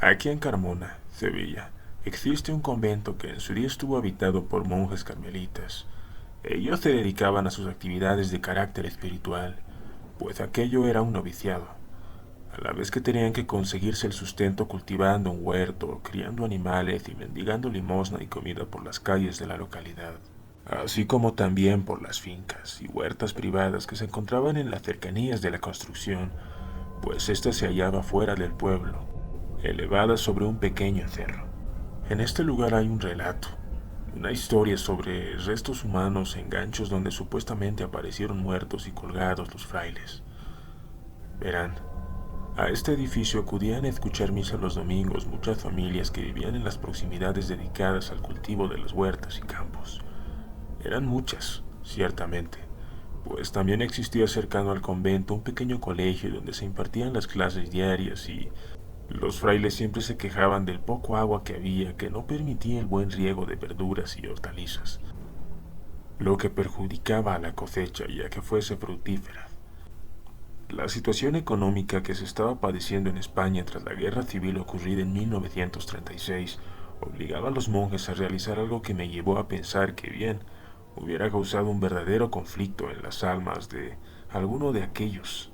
Aquí en Carmona, Sevilla, existe un convento que en su día estuvo habitado por monjes carmelitas. Ellos se dedicaban a sus actividades de carácter espiritual, pues aquello era un noviciado, a la vez que tenían que conseguirse el sustento cultivando un huerto, criando animales y mendigando limosna y comida por las calles de la localidad, así como también por las fincas y huertas privadas que se encontraban en las cercanías de la construcción, pues ésta se hallaba fuera del pueblo, elevada sobre un pequeño cerro. En este lugar hay un relato, una historia sobre restos humanos en ganchos donde supuestamente aparecieron muertos y colgados los frailes. Verán, a este edificio acudían a escuchar misa los domingos muchas familias que vivían en las proximidades dedicadas al cultivo de las huertas y campos. Eran muchas, ciertamente, pues también existía cercano al convento un pequeño colegio donde se impartían las clases diarias y los frailes siempre se quejaban del poco agua que había que no permitía el buen riego de verduras y hortalizas, lo que perjudicaba a la cosecha ya que fuese fructífera. La situación económica que se estaba padeciendo en España tras la guerra civil ocurrida en 1936 obligaba a los monjes a realizar algo que me llevó a pensar que bien hubiera causado un verdadero conflicto en las almas de alguno de aquellos,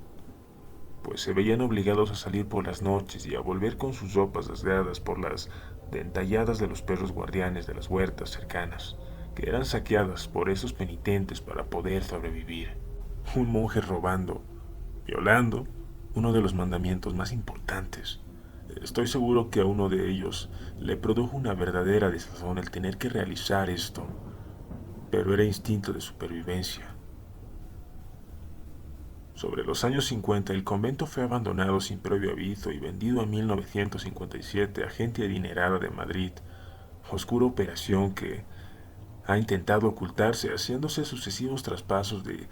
pues se veían obligados a salir por las noches y a volver con sus ropas rasgadas por las dentalladas de los perros guardianes de las huertas cercanas, que eran saqueadas por esos penitentes para poder sobrevivir. Un monje robando, violando uno de los mandamientos más importantes. Estoy seguro que a uno de ellos le produjo una verdadera desazón el tener que realizar esto, pero era instinto de supervivencia. Sobre los años 50, el convento fue abandonado sin previo aviso y vendido en 1957 a gente adinerada de Madrid, oscura operación que ha intentado ocultarse haciéndose sucesivos traspasos de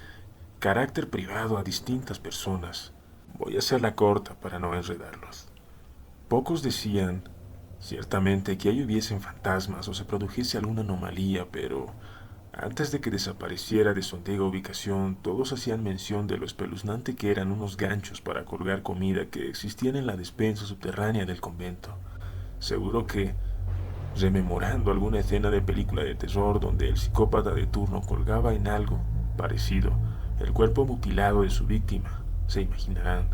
carácter privado a distintas personas. Voy a hacerla corta para no enredarlos. Pocos decían, ciertamente, que ahí hubiesen fantasmas o se produjese alguna anomalía, pero antes de que desapareciera de su antigua ubicación, todos hacían mención de lo espeluznante que eran unos ganchos para colgar comida que existían en la despensa subterránea del convento. Seguro que, rememorando alguna escena de película de terror donde el psicópata de turno colgaba en algo parecido el cuerpo mutilado de su víctima, se imaginarán.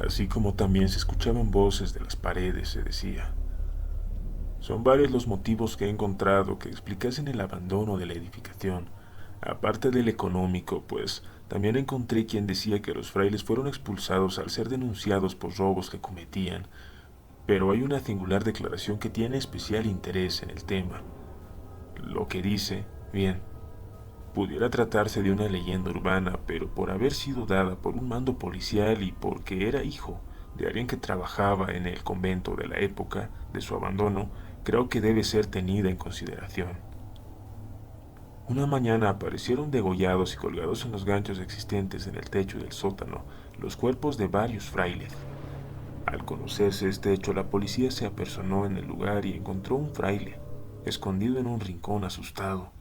Así como también se escuchaban voces de las paredes, se decía. Son varios los motivos que he encontrado que explicasen el abandono de la edificación, aparte del económico, pues también encontré quien decía que los frailes fueron expulsados al ser denunciados por robos que cometían, pero hay una singular declaración que tiene especial interés en el tema. Lo que dice, bien, pudiera tratarse de una leyenda urbana, pero por haber sido dada por un mando policial y porque era hijo de alguien que trabajaba en el convento de la época de su abandono, creo que debe ser tenida en consideración. Una mañana aparecieron degollados y colgados en los ganchos existentes en el techo del sótano los cuerpos de varios frailes. Al conocerse este hecho, la policía se apersonó en el lugar y encontró un fraile, escondido en un rincón asustado.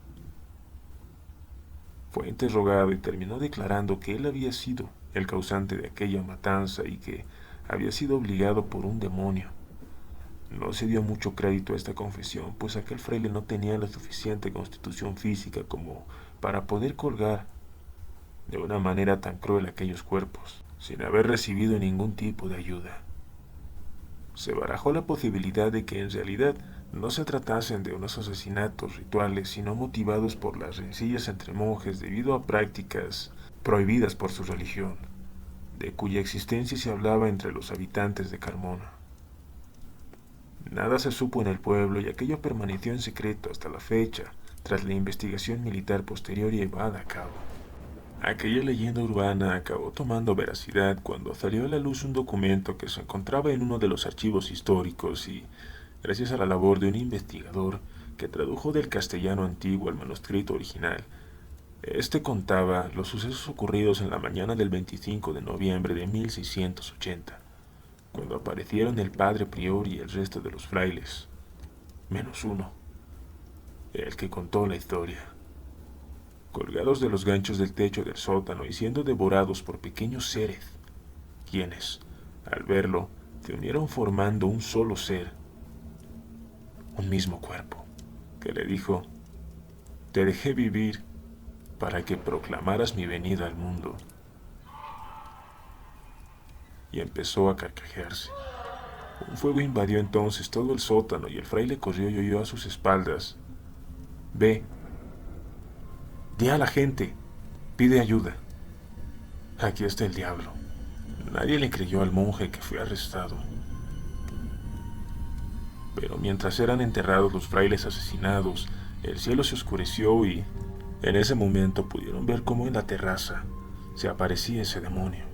Fue interrogado y terminó declarando que él había sido el causante de aquella matanza y que había sido obligado por un demonio. No se dio mucho crédito a esta confesión, pues aquel fraile no tenía la suficiente constitución física como para poder colgar de una manera tan cruel aquellos cuerpos, sin haber recibido ningún tipo de ayuda. Se barajó la posibilidad de que en realidad no se tratasen de unos asesinatos rituales, sino motivados por las rencillas entre monjes debido a prácticas prohibidas por su religión, de cuya existencia se hablaba entre los habitantes de Carmona. Nada se supo en el pueblo y aquello permaneció en secreto hasta la fecha, tras la investigación militar posterior llevada a cabo. Aquella leyenda urbana acabó tomando veracidad cuando salió a la luz un documento que se encontraba en uno de los archivos históricos y, gracias a la labor de un investigador que tradujo del castellano antiguo al manuscrito original, este contaba los sucesos ocurridos en la mañana del 25 de noviembre de 1680, cuando aparecieron el padre prior y el resto de los frailes, menos uno, el que contó la historia, colgados de los ganchos del techo del sótano y siendo devorados por pequeños seres, quienes, al verlo, se unieron formando un solo ser, un mismo cuerpo, que le dijo: te dejé vivir para que proclamaras mi venida al mundo. Y empezó a carcajearse. Un fuego invadió entonces todo el sótano y el fraile corrió y oyó a sus espaldas: ve, di a la gente, pide ayuda. Aquí está el diablo. Nadie le creyó al monje que fue arrestado. Pero mientras eran enterrados los frailes asesinados, el cielo se oscureció y en ese momento pudieron ver cómo en la terraza se aparecía ese demonio,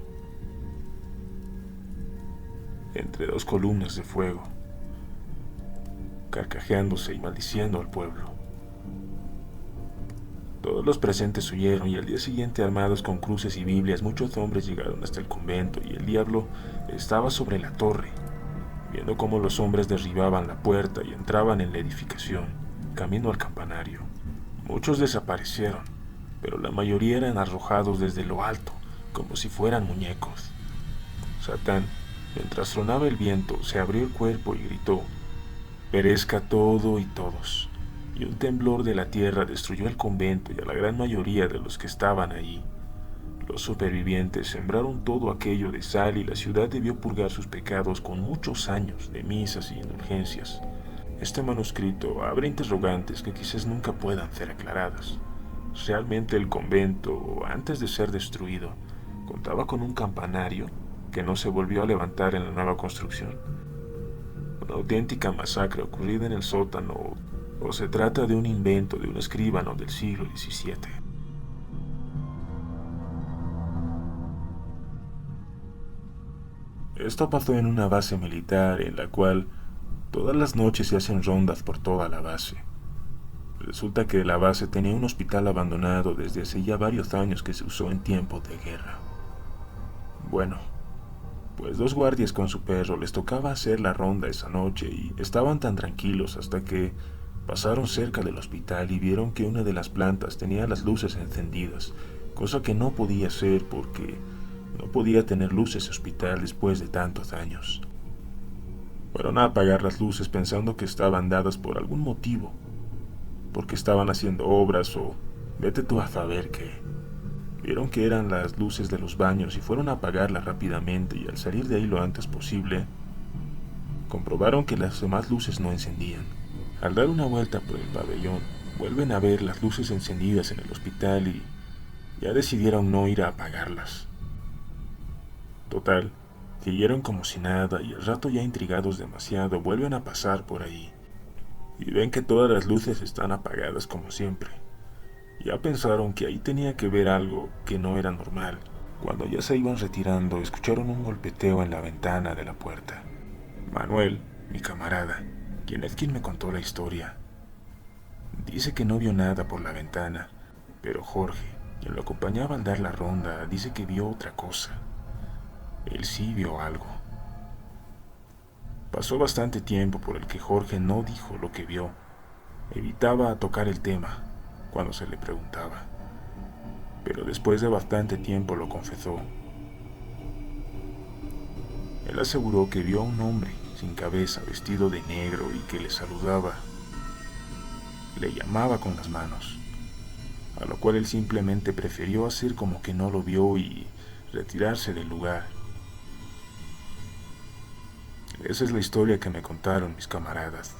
entre dos columnas de fuego, carcajeándose y maldiciendo al pueblo. Todos los presentes huyeron y al día siguiente, armados con cruces y Biblias, muchos hombres llegaron hasta el convento y el diablo estaba sobre la torre, viendo cómo los hombres derribaban la puerta y entraban en la edificación, camino al campanario. Muchos desaparecieron, pero la mayoría eran arrojados desde lo alto, como si fueran muñecos. Satán, mientras tronaba el viento, se abrió el cuerpo y gritó: perezca todo y todos. Y un temblor de la tierra destruyó el convento y a la gran mayoría de los que estaban allí. Los supervivientes sembraron todo aquello de sal y la ciudad debió purgar sus pecados con muchos años de misas y indulgencias. Este manuscrito abre interrogantes que quizás nunca puedan ser aclaradas. ¿Realmente el convento, antes de ser destruido, contaba con un campanario que no se volvió a levantar en la nueva construcción? ¿Una auténtica masacre ocurrida en el sótano o se trata de un invento de un escribano del siglo XVII? Esto pasó en una base militar en la cual todas las noches se hacen rondas por toda la base. Resulta que la base tenía un hospital abandonado desde hace ya varios años que se usó en tiempos de guerra. Bueno, pues dos guardias con su perro les tocaba hacer la ronda esa noche y estaban tan tranquilos hasta que pasaron cerca del hospital y vieron que una de las plantas tenía las luces encendidas, cosa que no podía ser porque no podía tener luces ese hospital después de tantos años. Fueron a apagar las luces pensando que estaban dadas por algún motivo, porque estaban haciendo obras o vete tú a saber qué. Vieron que eran las luces de los baños y fueron a apagarlas rápidamente y al salir de ahí lo antes posible, comprobaron que las demás luces no encendían. Al dar una vuelta por el pabellón, vuelven a ver las luces encendidas en el hospital y ya decidieron no ir a apagarlas. Total, siguieron como si nada y al rato, ya intrigados demasiado, vuelven a pasar por ahí y ven que todas las luces están apagadas como siempre. Ya pensaron que ahí tenía que ver algo que no era normal. Cuando ya se iban retirando, escucharon un golpeteo en la ventana de la puerta. Manuel, mi camarada, quien es quien me contó la historia, dice que no vio nada por la ventana, pero Jorge, quien lo acompañaba al dar la ronda, dice que vio otra cosa. Él sí vio algo. Pasó bastante tiempo por el que Jorge no dijo lo que vio. Evitaba tocar el tema cuando se le preguntaba, pero después de bastante tiempo lo confesó. Él aseguró que vio a un hombre sin cabeza, vestido de negro y que le saludaba. Le llamaba con las manos, a lo cual él simplemente prefirió hacer como que no lo vio y retirarse del lugar. Esa es la historia que me contaron mis camaradas.